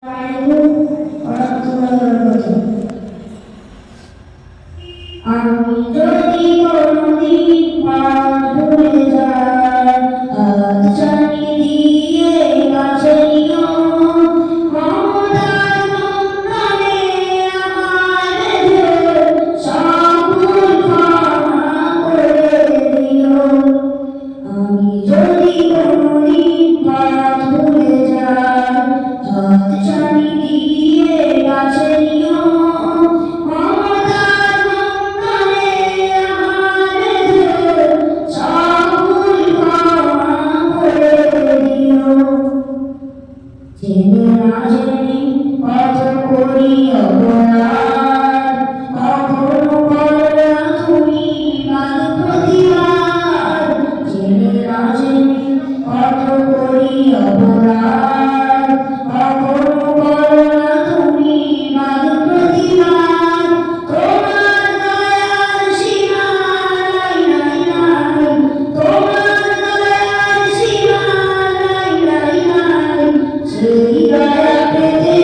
আমি যদি কোনদিন পথ ভুলে যাই, হাত ছানি দিয়ে কাছে নিও, ক্ষমতার বন্ধনে আমায় বেঁধে সকল ক্ষমা করে দিও। আমি যদি কোনদিন পথ ভুলে যাই, হাত ছানি দিয়ে কাছে নিও, জেনে না জেনে কত করি অপরাধ, কখনো করো না তুমি বাদ প্রতিবাদ। জেনে না জেনে কত করি অপরাধ, কখনো করো না তুমি বাদ প্রতিবাদ। তোমার দয়ার সীমা নাই নাই নাই, তোমার দয়ার সীমা নাই নাই নাই। সেই দয়া পেতে